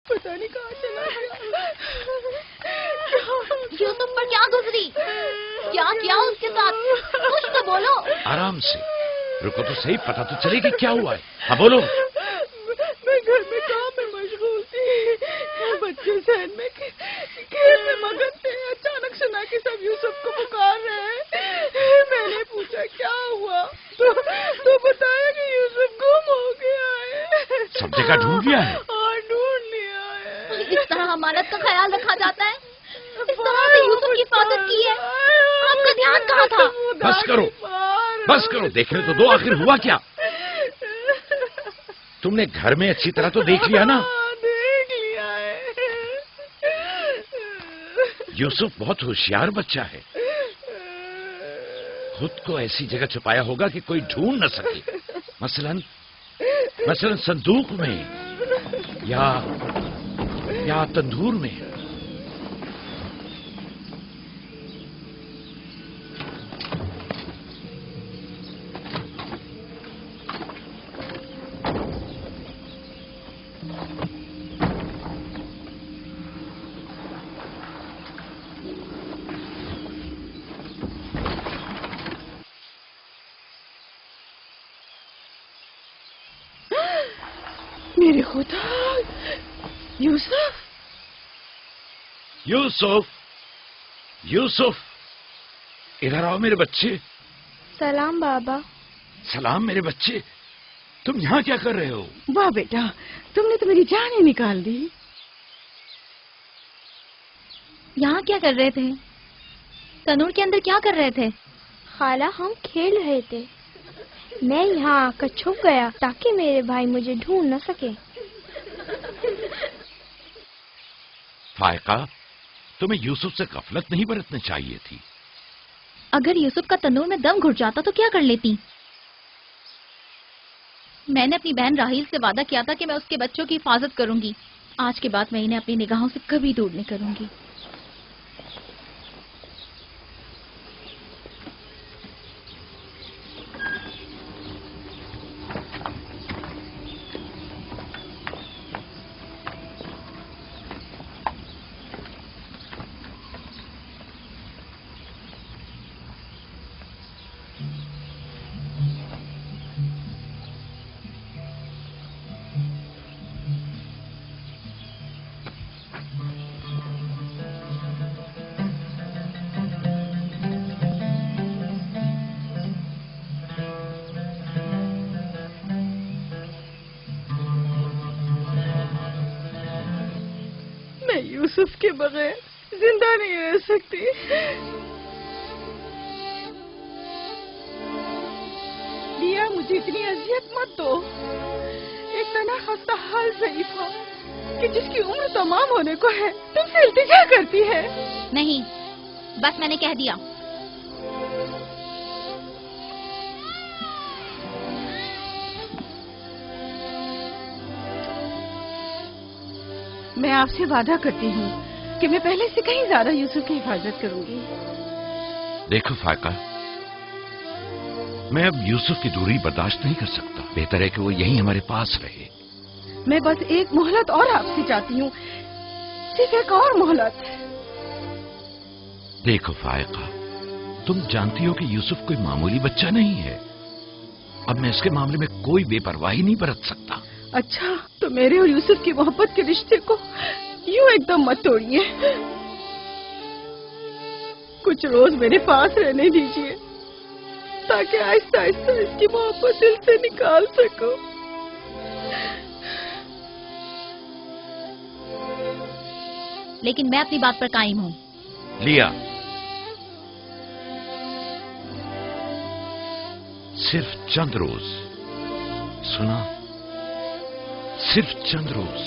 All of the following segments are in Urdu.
پتہ نہیں کہاں چلا گیا۔ یوسف پر کیا گزری؟ کیا کیا اس کے ساتھ؟ کچھ تو بولو۔ آرام سے رکو تو صحیح، پتہ تو چلے گی کیا ہوا ہے۔ ہاں بولو۔ میں گھر میں کام میں مشغول تھی، بچے ذہن میں کھیل میں مگن تھے، اچانک سنا کہ سب یوسف کو پکار رہے ہیں۔ میں نے پوچھا کیا ہوا تو بتایا کہ یوسف گم ہو گیا ہے۔ سب جگہ ڈھونڈ لیا ہے؟ ہاں ڈھونڈ لیا ہے۔ اس طرح امانت کا خیال رکھا جاتا ہے؟ اس طرح سے یوسف کی حفاظت کی ہے؟ آپ کا دھیان کہاں تھا؟ بس کرو دیکھنے تو دو، آخر ہوا کیا؟ تم نے گھر میں اچھی طرح تو دیکھ لیا نا؟ دیکھ لیا ہے۔ یوسف بہت ہوشیار بچہ ہے، خود کو ایسی جگہ چھپایا ہوگا کہ کوئی ڈھونڈ نہ سکے، مثلا صندوق میں یا تندور میں۔ میرے خدا، یوسف ادھر آؤ میرے بچے۔ سلام بابا۔ سلام میرے بچے، تم یہاں کیا کر رہے ہو؟ واہ بیٹا، تم نے تو میری جان ہی نکال دی۔ یہاں کیا کر رہے تھے؟ تنور کے اندر کیا کر رہے تھے؟ خالہ ہم کھیل رہے تھے، میں یہاں آ کر چھپ گیا تاکہ میرے بھائی مجھے ڈھونڈ نہ سکے۔ فائقہ، تمہیں یوسف سے غفلت نہیں برتنی چاہیے تھی۔ اگر یوسف کا تنور میں دم گھٹ جاتا تو کیا کر لیتی؟ میں نے اپنی بہن راحیل سے وعدہ کیا تھا کہ میں اس کے بچوں کی حفاظت کروں گی۔ آج کے بعد میں انہیں اپنی نگاہوں سے کبھی دور نہیں کروں گی۔ یوسف کے بغیر زندہ نہیں رہ سکتی۔ لیا، مجھے اتنی اذیت مت دو۔ ایک تنہا خستہ حال ضعیفہ کہ جس کی عمر تمام ہونے کو ہے تم سے التجا کرتی ہے۔ نہیں، بس میں نے کہہ دیا۔ میں آپ سے وعدہ کرتی ہوں کہ میں پہلے سے کہیں زیادہ یوسف کی حفاظت کروں گی۔ دیکھو فائقہ، میں اب یوسف کی دوری برداشت نہیں کر سکتا، بہتر ہے کہ وہ یہیں ہمارے پاس رہے۔ میں بس ایک مہلت اور آپ سے چاہتی ہوں، صرف ایک اور مہلت۔ دیکھو فائقہ، تم جانتی ہو کہ یوسف کوئی معمولی بچہ نہیں ہے، اب میں اس کے معاملے میں کوئی بے پرواہی نہیں برت سکتا۔ اچھا، تو میرے اور یوسف کی محبت کے رشتے کو یوں ایک دم مت توڑیے، کچھ روز میرے پاس رہنے دیجیے تاکہ آہستہ آہستہ اس کی محبت دل سے نکال سکوں۔ لیکن میں اپنی بات پر قائم ہوں۔ لیا، صرف چند روز، سنا، صرف چند روز۔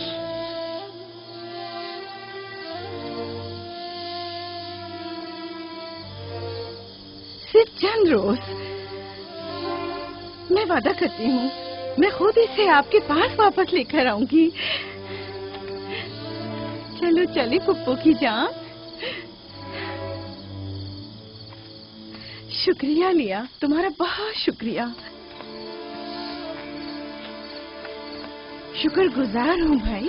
صرف چند روز؟ میں وعدہ کرتی ہوں میں خود اسے آپ کے پاس واپس لے کر آؤں گی۔ چلو چلے پپو کی جان۔ شکریہ لیا، تمہارا بہت شکریہ، شکر گزار ہوں بھائی۔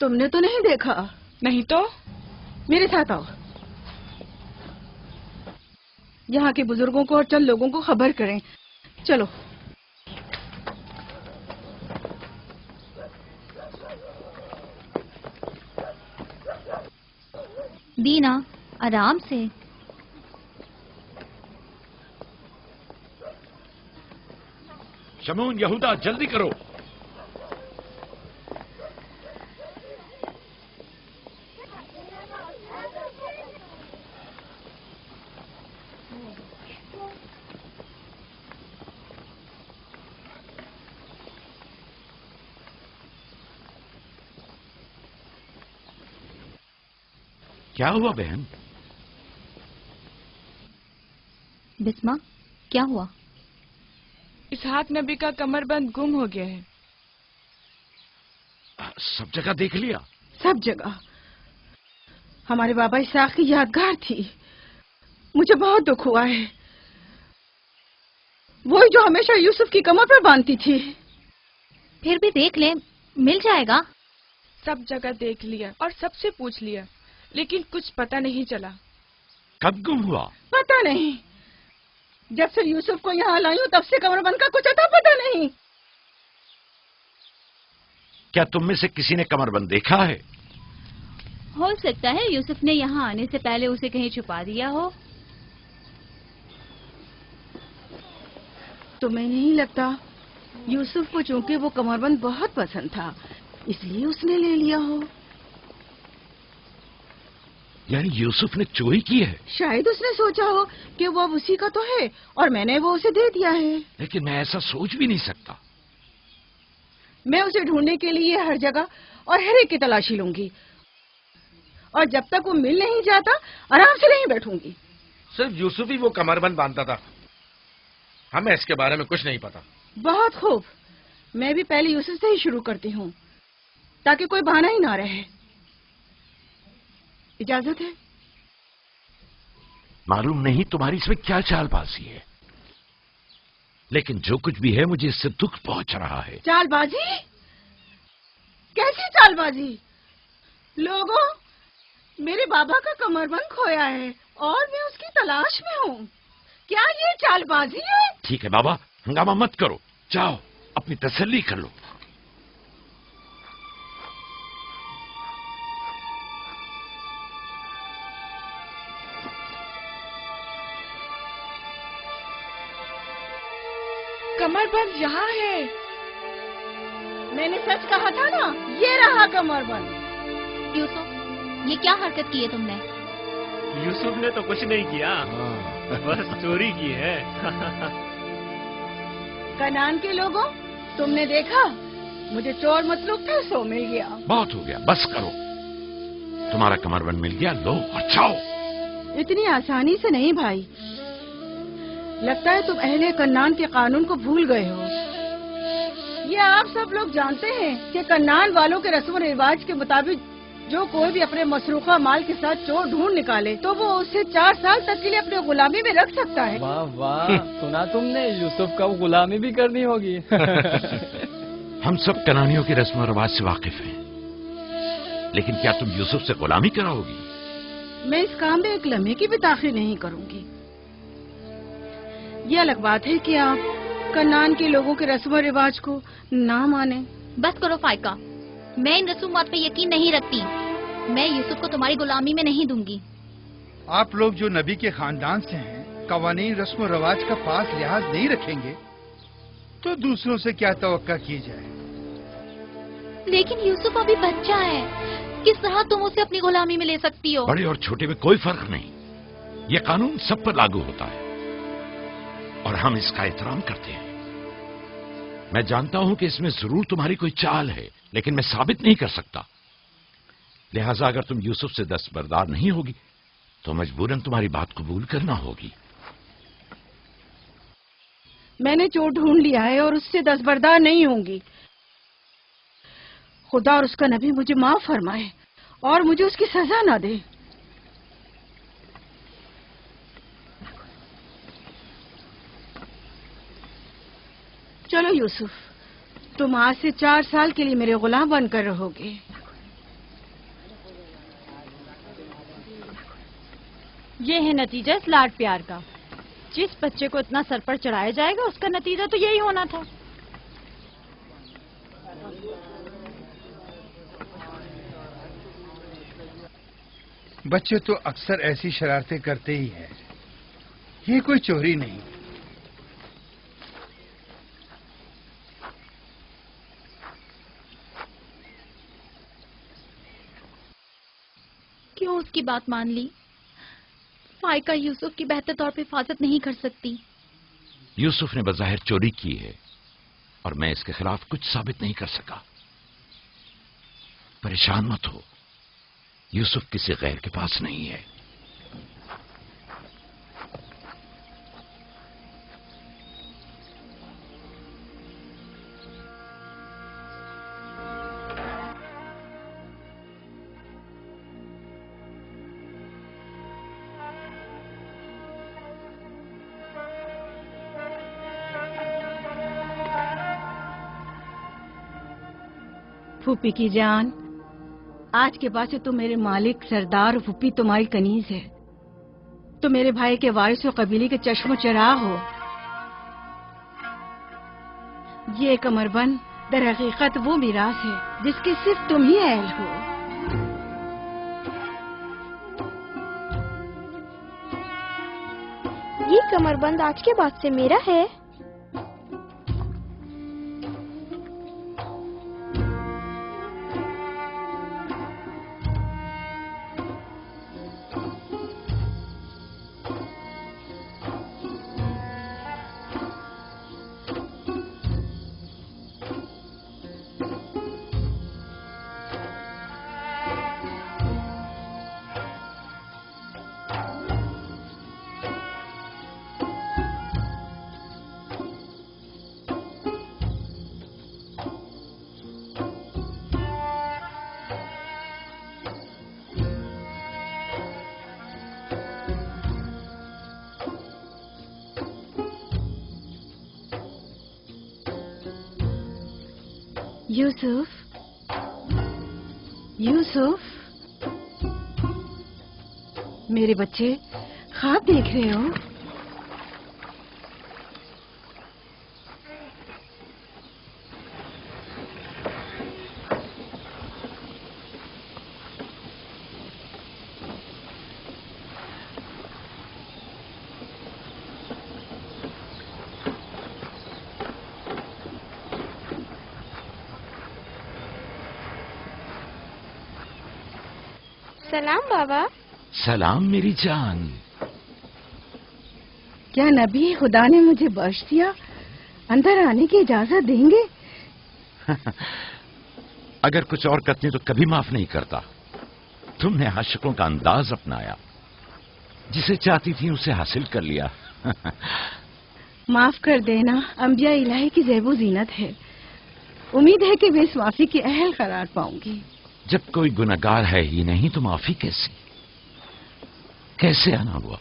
تم نے تو نہیں دیکھا؟ نہیں تو میرے ساتھ آؤ، یہاں کے بزرگوں کو اور چند لوگوں کو خبر کریں. چلو. دینا آرام سے. شمون، یہودا، جلدی کرو. کیا ہوا بہن؟ بسما، کیا ہوا؟ اسحاق نبی کا کمر بند گم ہو گیا ہے. سب جگہ دیکھ لیا؟ سب جگہ. ہمارے بابا اسحاق کی یادگار تھی. مجھے بہت دکھ ہوا ہے. وہی جو ہمیشہ یوسف کی کمر پر باندھتی تھی. پھر بھی دیکھ لیں، مل جائے گا. سب جگہ دیکھ لیا اور سب سے پوچھ لیا، لیکن کچھ پتہ نہیں چلا. کب گم ہوا؟ پتہ نہیں. جب سے یوسف کو یہاں لائی ہوں تب سے کمر بند کا کچھ اتا پتہ نہیں. کیا تم میں سے کسی نے کمر بند دیکھا ہے؟ ہو سکتا ہے یوسف نے یہاں آنے سے پہلے اسے کہیں چھپا دیا ہو. تمہیں نہیں لگتا یوسف کو چونکہ وہ کمر بند بہت پسند تھا اس لیے اس نے لے لیا ہو؟ یعنی یوسف نے چوری کی ہے؟ شاید اس نے سوچا ہو کہ وہ اب اسی کا تو ہے اور میں نے وہ اسے دے دیا ہے. لیکن میں ایسا سوچ بھی نہیں سکتا. میں اسے ڈھونڈنے کے لیے ہر جگہ اور ہر ایک کی تلاشی لوں گی، اور جب تک وہ مل نہیں جاتا آرام سے نہیں بیٹھوں گی. صرف یوسف ہی وہ کمر بند باندھتا تھا، ہمیں اس کے بارے میں کچھ نہیں پتا. بہت خوب. میں بھی پہلے یوسف سے ہی شروع کرتی ہوں تاکہ کوئی بہانہ ہی نہ رہے. اجازت ہے؟ معلوم نہیں تمہاری اس میں کیا چال بازی ہے، لیکن جو کچھ بھی ہے مجھے اس سے دکھ پہنچ رہا ہے. چال بازی؟ کیسی چال بازی؟ لوگوں، میرے بابا کا کمر بند کھویا ہے اور میں اس کی تلاش میں ہوں. کیا یہ چال بازی ہے؟ ٹھیک ہے بابا، ہنگامہ مت کرو، جاؤ اپنی تسلی کر لو. کمر بند یہاں ہے. میں نے سچ کہا تھا نا، یہ رہا کمر بند. یوسف، یہ کیا حرکت کی ہے تم نے؟ یوسف نے تو کچھ نہیں کیا، بس چوری کی ہے. کنعان کے لوگوں، تم نے دیکھا مجھے چور مطلوب تھا، سو مل گیا. بہت ہو گیا، بس کرو. تمہارا کمر بند مل گیا، لو اور جاؤ. اتنی آسانی سے نہیں بھائی. لگتا ہے تم اہل کنعان کے قانون کو بھول گئے ہو. یہ آپ سب لوگ جانتے ہیں کہ کنعان والوں کے رسم و رواج کے مطابق جو کوئی بھی اپنے مسروقہ مال کے ساتھ چور ڈھونڈ نکالے تو وہ اسے 4 سال تک کے لیے اپنے غلامی میں رکھ سکتا ہے. واہ واہ، سنا تم نے؟ یوسف کا غلامی بھی کرنی ہوگی. ہم سب کنانیوں کے رسم و رواج سے واقف ہیں، لیکن کیا تم یوسف سے غلامی کراؤ گی؟ میں اس کام میں ایک لمحے کی بھی تاخیر نہیں کروں گی. یہ الگ بات ہے کہ آپ کنعان کے لوگوں کے رسم و رواج کو نہ مانیں. بس کرو فائقہ، میں ان رسومات پہ یقین نہیں رکھتی. میں یوسف کو تمہاری غلامی میں نہیں دوں گی. آپ لوگ جو نبی کے خاندان سے ہیں، قوانین رسم و رواج کا پاس لحاظ نہیں رکھیں گے تو دوسروں سے کیا توقع کی جائے؟ لیکن یوسف ابھی بچہ ہے، کس طرح تم اسے اپنی غلامی میں لے سکتی ہو؟ بڑے اور چھوٹے میں کوئی فرق نہیں. یہ قانون سب پر لاگو ہوتا ہے اور ہم اس کا احترام کرتے ہیں. میں جانتا ہوں کہ اس میں ضرور تمہاری کوئی چال ہے، لیکن میں ثابت نہیں کر سکتا. لہذا اگر تم یوسف سے دستبردار نہیں ہوگی تو مجبوراً تمہاری بات قبول کرنا ہوگی. میں نے چور ڈھونڈ لیا ہے اور اس سے دستبردار نہیں ہوں گی. خدا اور اس کا نبی مجھے معاف فرمائے اور مجھے اس کی سزا نہ دے. چلو یوسف، تم آج سے 4 سال کے لیے میرے غلام بن کر رہو گے. یہ ہے نتیجہ اس لاڈ پیار کا. جس بچے کو اتنا سر پر چڑھایا جائے گا اس کا نتیجہ تو یہی ہونا تھا. بچے تو اکثر ایسی شرارتیں کرتے ہی ہیں. یہ کوئی چوری نہیں. کیوں اس کی بات مان لی؟ فائقہ یوسف کی بہتر طور پہ حفاظت نہیں کر سکتی. یوسف نے بظاہر چوری کی ہے اور میں اس کے خلاف کچھ ثابت نہیں کر سکا. پریشان مت ہو، یوسف کسی غیر کے پاس نہیں ہے. پھوپھی کی جان، آج کے بعد سے تو میرے مالک سردار اور پھوپھی تمہاری کنیز ہے. تو میرے بھائی کے وارث و قبیلے کے چشم و چراغ ہو. یہ کمر بند در حقیقت وہ میراث ہے جس کے صرف تم ہی اہل ہو. یہ کمر بند آج کے بعد سے میرا ہے. یوسف، یوسف، میرے بچے خواب دیکھ رہے ہو؟ سلام بابا. سلام میری جان. کیا نبی خدا نے مجھے بخش دیا؟ اندر آنے کی اجازت دیں گے؟ اگر کچھ اور کرتی تو کبھی معاف نہیں کرتا. تم نے عاشقوں کا انداز اپنایا، جسے چاہتی تھی اسے حاصل کر لیا. معاف کر دینا انبیاء الہی کی زیب و زینت ہے. امید ہے کہ میں اس معافی کی اہل قرار پاؤں گی. جب کوئی گناہگار ہے ہی نہیں تو معافی کیسے آنا ہوا؟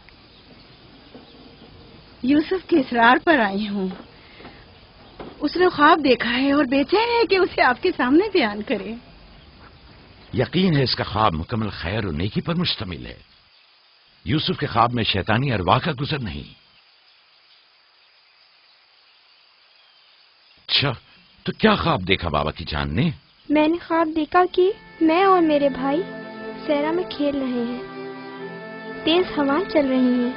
یوسف کے اصرار پر آئی ہوں. اس نے خواب دیکھا ہے اور بے چین ہے کہ اسے آپ کے سامنے بیان کرے. یقین ہے اس کا خواب مکمل خیر و نیکی پر مشتمل ہے. یوسف کے خواب میں شیطانی ارواح کا گزر نہیں. اچھا، تو کیا خواب دیکھا بابا کی جان نے؟ میں نے خواب دیکھا کہ میں اور میرے بھائی صحرا میں کھیل رہے ہیں. تیز ہوائیں چل رہی ہیں.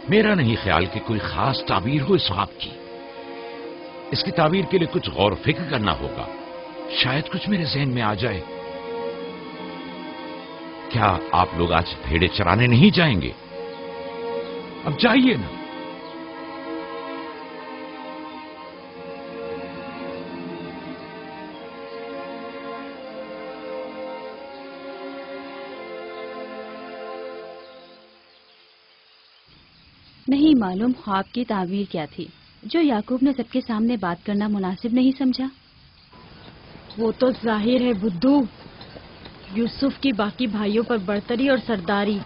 میرا نہیں خیال کہ کوئی خاص تعبیر ہو اس خواب کی. اس کی تعبیر کے لیے کچھ غور و فکر کرنا ہوگا. شاید کچھ میرے ذہن میں آ جائے. کیا آپ لوگ آج بھیڑے چرانے نہیں جائیں گے؟ اب جائیے نا. نہیں معلوم خواب کی تعبیر کیا تھی جو یعقوب نے سب کے سامنے بات کرنا مناسب نہیں سمجھا. وہ تو ظاہر ہے بدھو، یوسف کی باقی بھائیوں پر برتری اور سرداری.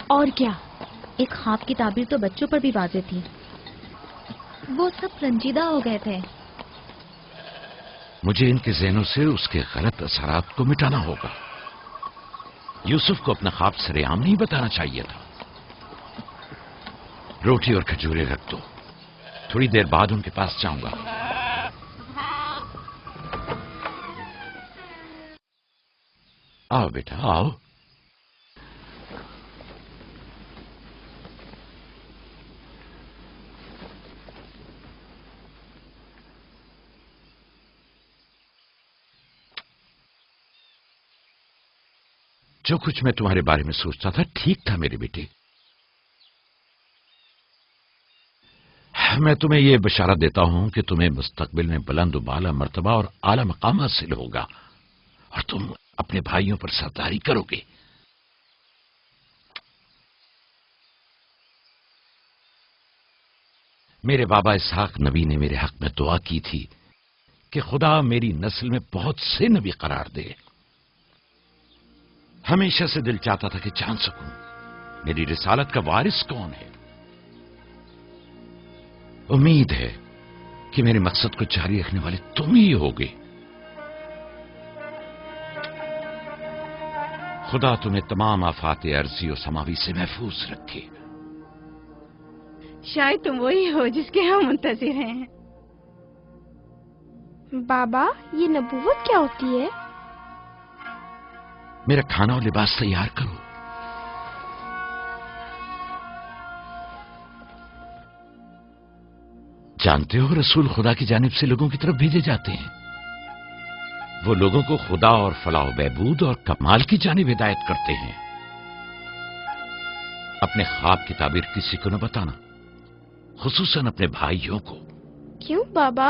اور کیا؟ ایک خواب کی تعبیر تو بچوں پر بھی واضح تھی. وہ سب رنجیدہ ہو گئے تھے. مجھے ان کے ذہنوں سے اس کے غلط اثرات کو مٹانا ہوگا. یوسف کو اپنا خواب سر عام نہیں بتانا چاہیے تھا. روٹی اور کھجورے رکھ دو، تھوڑی دیر بعد ان کے پاس جاؤں گا. آؤ بیٹا آؤ. جو کچھ میں تمہارے بارے میں سوچتا تھا ٹھیک تھا میرے بیٹے. میں تمہیں یہ بشارت دیتا ہوں کہ تمہیں مستقبل میں بلند و بالا مرتبہ اور اعلی مقام حاصل ہوگا اور تم اپنے بھائیوں پر سرداری کرو گے. میرے بابا اسحاق نبی نے میرے حق میں دعا کی تھی کہ خدا میری نسل میں بہت سے نبی قرار دے. ہمیشہ سے دل چاہتا تھا کہ جان سکوں میری رسالت کا وارث کون ہے. امید ہے کہ میرے مقصد کو جاری رکھنے والے تم ہی ہوگے. خدا تمہیں تمام آفات ارضی و سماوی سے محفوظ رکھے. شاید تم وہی ہو جس کے ہم منتظر ہیں. بابا یہ نبوت کیا ہوتی ہے؟ میرا کھانا اور لباس تیار کرو. جانتے ہو رسول خدا کی جانب سے لوگوں کی طرف بھیجے جاتے ہیں. وہ لوگوں کو خدا اور فلاح و بہبود اور کمال کی جانب ہدایت کرتے ہیں. اپنے خواب کی تعبیر کسی کو نہ بتانا، خصوصاً اپنے بھائیوں کو. کیوں بابا؟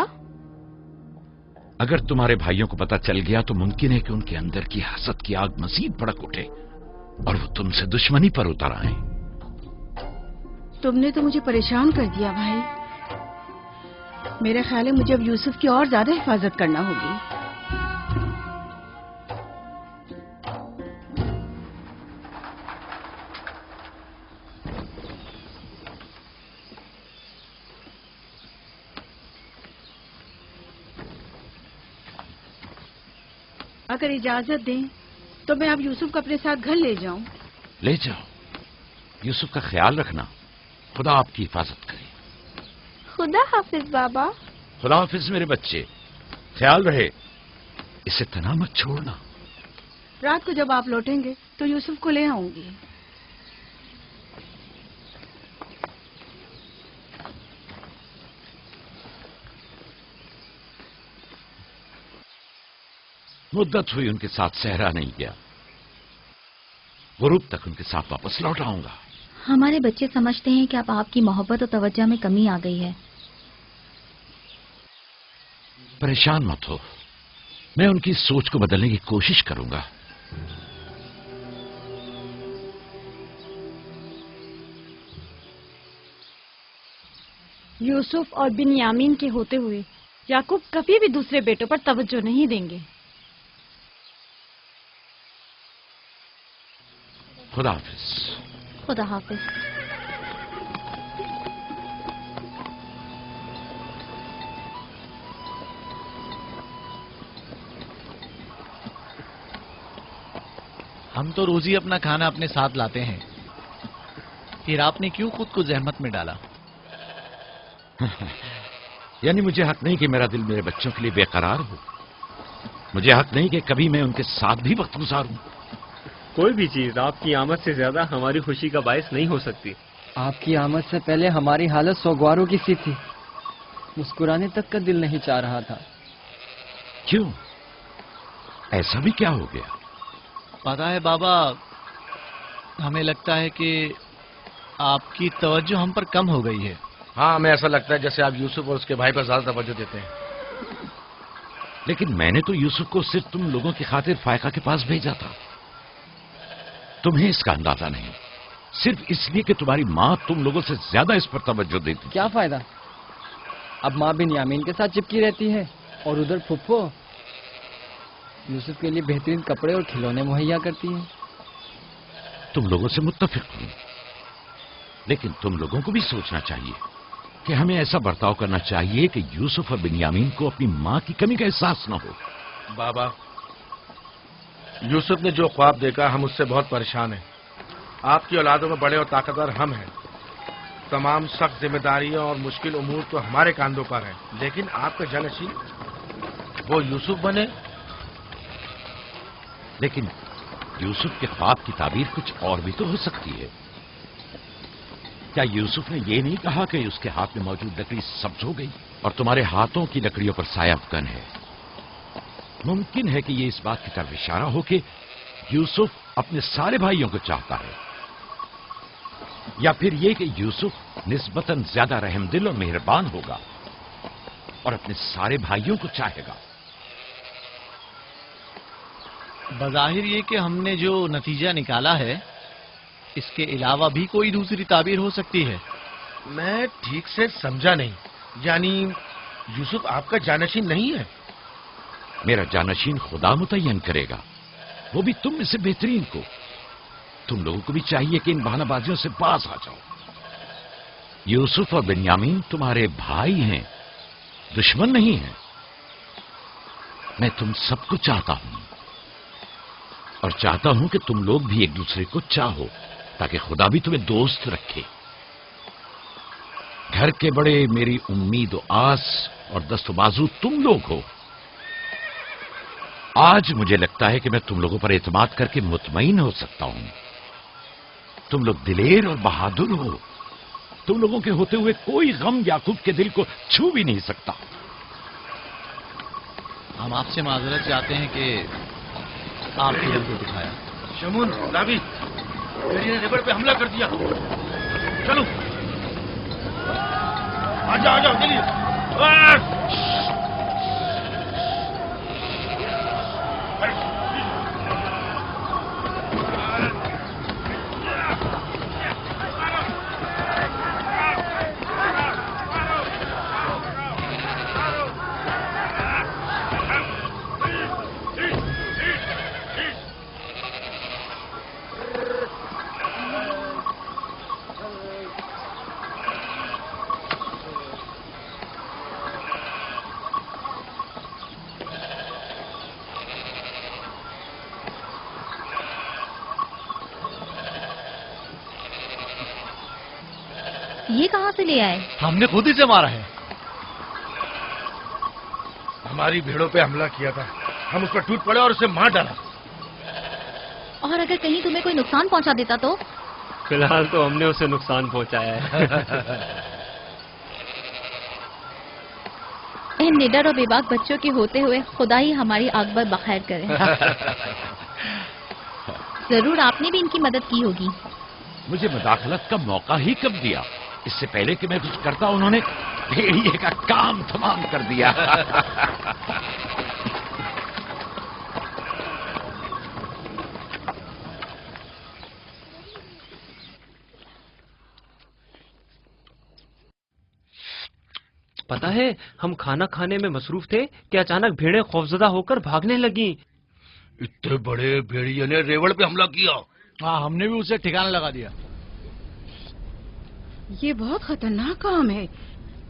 اگر تمہارے بھائیوں کو پتہ چل گیا تو ممکن ہے کہ ان کے اندر کی حسد کی آگ مزید بھڑک اٹھے اور وہ تم سے دشمنی پر اتر آئیں. تم نے تو مجھے پریشان کر دیا بھائی. میرے خیال ہے مجھے اب یوسف کی اور زیادہ حفاظت کرنا ہوگی. اگر اجازت دیں تو میں اب یوسف کو اپنے ساتھ گھر لے جاؤں. لے جاؤ. یوسف کا خیال رکھنا. خدا آپ کی حفاظت کرے. خدا حافظ بابا. خدا حافظ میرے بچے. خیال رہے اسے تنہا مت چھوڑنا. رات کو جب آپ لوٹیں گے تو یوسف کو لے آؤں گی. مدت ہوئی ان کے ساتھ صحرا نہیں گیا. غروب تک ان کے ساتھ واپس لوٹ آؤں گا. ہمارے بچے سمجھتے ہیں کہ اب آپ کی محبت اور توجہ میں کمی آ گئی ہے. پریشان مت ہو، میں ان کی سوچ کو بدلنے کی کوشش کروں گا. یوسف اور بنیامین کے ہوتے ہوئے یعقوب کبھی بھی دوسرے بیٹوں پر توجہ نہیں دیں گے. خدا حافظ. خدا حافظ. ہم تو روز ہی اپنا کھانا اپنے ساتھ لاتے ہیں، پھر آپ نے کیوں خود کو زحمت میں ڈالا؟ یعنی مجھے حق نہیں کہ میرا دل میرے بچوں کے لیے بے قرار ہو. مجھے حق نہیں کہ کبھی میں ان کے ساتھ بھی وقت گزاروں. کوئی بھی چیز آپ کی آمد سے زیادہ ہماری خوشی کا باعث نہیں ہو سکتی. آپ کی آمد سے پہلے ہماری حالت سوگواروں کی سی تھی. مسکرانے تک کا دل نہیں چاہ رہا تھا. کیوں؟ ایسا بھی کیا ہو گیا؟ پتا ہے بابا، ہمیں لگتا ہے کہ آپ کی توجہ ہم پر کم ہو گئی ہے. ہاں، ہمیں ایسا لگتا ہے جیسے آپ یوسف اور اس کے بھائی پر زیادہ توجہ دیتے ہیں. لیکن میں نے تو یوسف کو صرف تم لوگوں کی خاطر فائقہ کے پاس بھیجا تھا. تمہیں اس کا اندازہ نہیں، صرف اس لیے کہ تمہاری ماں تم لوگوں سے زیادہ اس پر توجہ دیتی. کیا فائدہ؟ اب ماں بنیامین کے ساتھ چپکی رہتی ہے اور ادھر پھپھو یوسف کے لیے بہترین کپڑے اور کھلونے مہیا کرتی ہے. تم لوگوں سے متفق ہوں، لیکن تم لوگوں کو بھی سوچنا چاہیے کہ ہمیں ایسا برتاؤ کرنا چاہیے کہ یوسف اور بنیامین کو اپنی ماں کی کمی کا احساس نہ ہو. بابا، یوسف نے جو خواب دیکھا ہم اس سے بہت پریشان ہیں. آپ کی اولادوں میں بڑے اور طاقتور ہم ہیں. تمام سخت ذمہ داریاں اور مشکل امور تو ہمارے کاندھوں پر ہیں، لیکن آپ کا جانشین وہ یوسف بنے. لیکن یوسف کے خواب کی تعبیر کچھ اور بھی تو ہو سکتی ہے. کیا یوسف نے یہ نہیں کہا کہ اس کے ہاتھ میں موجود لکڑی سبز ہو گئی اور تمہارے ہاتھوں کی لکڑیوں پر سایہ افغن ہے؟ ممکن ہے کہ یہ اس بات کی طرف اشارہ ہو کہ یوسف اپنے سارے بھائیوں کو چاہتا ہے، یا پھر یہ کہ یوسف نسبتاً زیادہ رحم دل اور مہربان ہوگا اور اپنے سارے بھائیوں کو چاہے گا. بظاہر یہ کہ ہم نے جو نتیجہ نکالا ہے اس کے علاوہ بھی کوئی دوسری تعبیر ہو سکتی ہے. میں ٹھیک سے سمجھا نہیں. یعنی یوسف آپ کا جانشین نہیں ہے؟ میرا جانشین خدا متعین کرے گا، وہ بھی تم میں سے بہترین کو. تم لوگوں کو بھی چاہیے کہ ان بہانہ بازیوں سے باز آ جاؤ. یوسف اور بنیامین تمہارے بھائی ہیں، دشمن نہیں ہیں. میں تم سب کو چاہتا ہوں اور چاہتا ہوں کہ تم لوگ بھی ایک دوسرے کو چاہو تاکہ خدا بھی تمہیں دوست رکھے. گھر کے بڑے میری امید و آس اور دست و بازو تم لوگ ہو. آج مجھے لگتا ہے کہ میں تم لوگوں پر اعتماد کر کے مطمئن ہو سکتا ہوں. تم لوگ دلیر اور بہادر ہو. تم لوگوں کے ہوتے ہوئے کوئی غم یعقوب کے دل کو چھو بھی نہیں سکتا. ہم آپ سے معذرت چاہتے ہیں کہ آپ کی دل کو دکھایا. شمون، راوی، میری نے ریبڑ پہ حملہ کر دیا. چلو آ جاؤ چلیے. یہ کہاں سے لے آئے؟ ہم نے خود ہی سے مارا ہے. ہماری بھیڑوں پہ حملہ کیا تھا، ہم اس پر ٹوٹ پڑے اور اسے مار ڈالا. اور اگر کہیں تمہیں کوئی نقصان پہنچا دیتا تو؟ فی الحال تو ہم نے اسے نقصان پہنچایا ہے. ان نڈر اور بے باک بچوں کے ہوتے ہوئے خدا ہی ہماری عاقبت بخیر کرے. ضرور آپ نے بھی ان کی مدد کی ہوگی. مجھے مداخلت کا موقع ہی کب دیا؟ اس سے پہلے کہ میں کچھ کرتا انہوں نے بھیڑیے کا کام تمام کر دیا. پتا ہے ہم کھانا کھانے میں مصروف تھے کہ اچانک بھیڑیں خوفزدہ ہو کر بھاگنے لگیں. اتنے بڑے بھیڑیے نے ریوڑ پہ حملہ کیا. ہاں، ہم نے بھی اسے ٹھکانا لگا دیا. یہ بہت خطرناک کام ہے.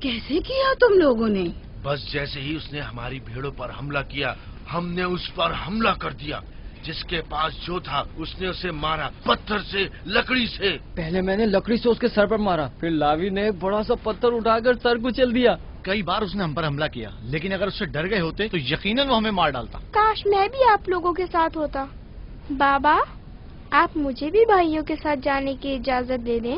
کیسے کیا تم لوگوں نے؟ بس جیسے ہی اس نے ہماری بھیڑوں پر حملہ کیا ہم نے اس پر حملہ کر دیا. جس کے پاس جو تھا اس نے اسے مارا، پتھر سے، لکڑی سے. پہلے میں نے لکڑی سے اس کے سر پر مارا، پھر لاوی نے ایک بڑا سا پتھر اٹھا کر سر کچل دیا. کئی بار اس نے ہم پر حملہ کیا، لیکن اگر اس سے ڈر گئے ہوتے تو یقیناً وہ ہمیں مار ڈالتا. کاش میں بھی آپ لوگوں کے ساتھ ہوتا. بابا، آپ مجھے بھی بھائیوں کے ساتھ جانے کی اجازت دے دیں.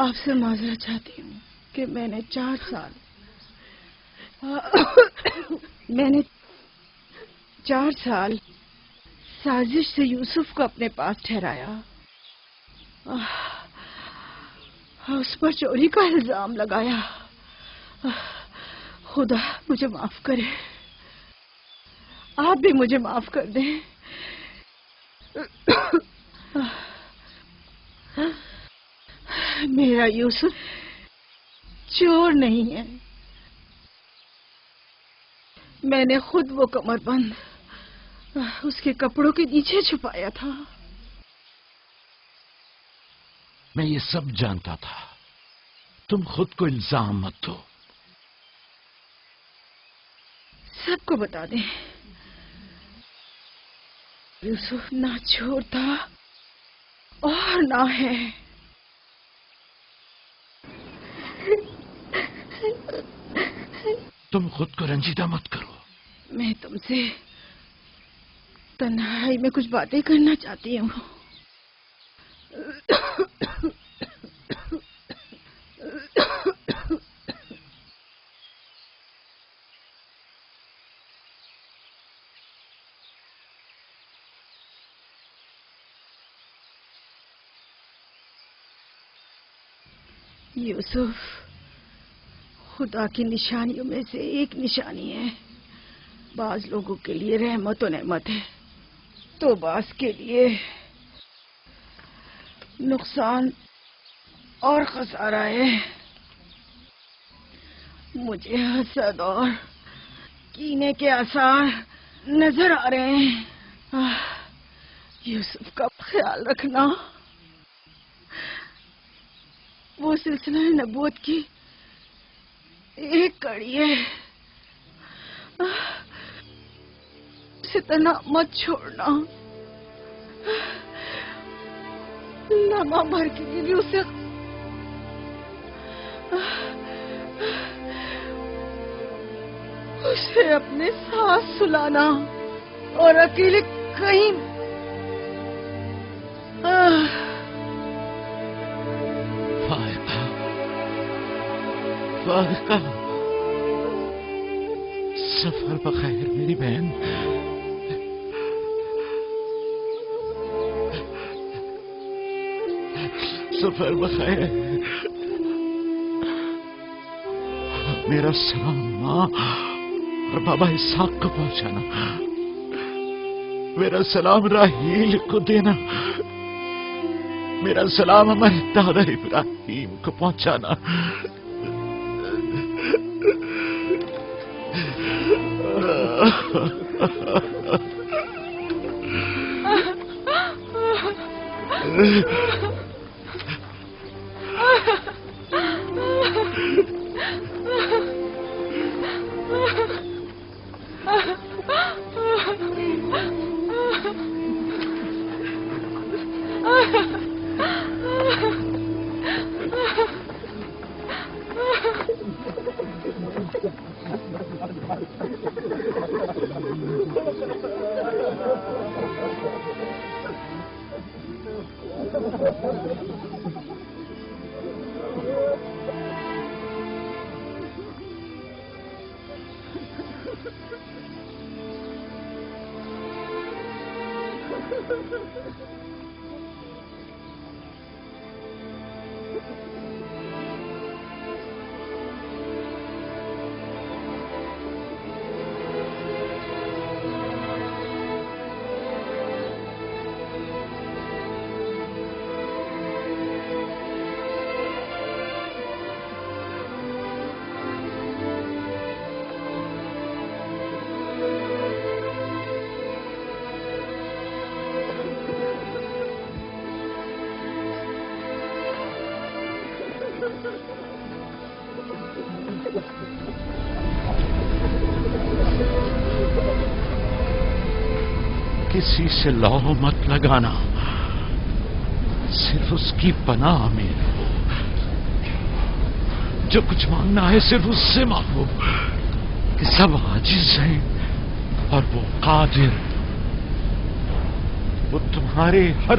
آپ سے معذرت چاہتی ہوں کہ میں نے 4 سال سازش سے یوسف کو اپنے پاس ٹھہرایا، اس پر چوری کا الزام لگایا۔ خدا مجھے معاف کرے، آپ بھی مجھے معاف کر دیں۔ میرا یوسف چور نہیں ہے، میں نے خود وہ کمر بند اس کے کپڑوں کے نیچے چھپایا تھا۔ میں یہ سب جانتا تھا، تم خود کو الزام مت دو۔ سب کو بتا دیں، یوسف نہ چور تھا اور نہ ہے۔ تم خود کو رنجیدہ مت کرو۔ میں تم سے تنہائی میں کچھ باتیں کرنا چاہتی ہوں۔ یوسف خدا کی نشانیوں میں سے ایک نشانی ہے۔ بعض لوگوں کے لیے رحمت و نعمت ہے تو بعض کے لیے نقصان اور خسارہ ہے۔ مجھے حسد اور کینے کے آثار نظر آ رہے ہیں۔ یوسف کا خیال رکھنا وہ سلسلہ نبوت کی ایک کڑی ہے، اسے تنہا مت چھوڑنا۔ لمحہ بھر کے لیے اسے اپنے ساتھ سلانا اور اکیلے کہیں فائقہ، سفر بخیر میری بہن۔ سفر بخیر۔ میرا سلام ماں اور بابا اسحاق کو پہنچانا، میرا سلام راہیل کو دینا، میرا سلام ہمارے دادا ابراہیم کو پہنچانا۔ کسی سے لو مت لگانا، صرف اس کی پناہ میں رہو۔ جو کچھ مانگنا ہے صرف اس سے مانگو کہ سب عاجز ہیں اور وہ قادر، وہ تمہارے ہر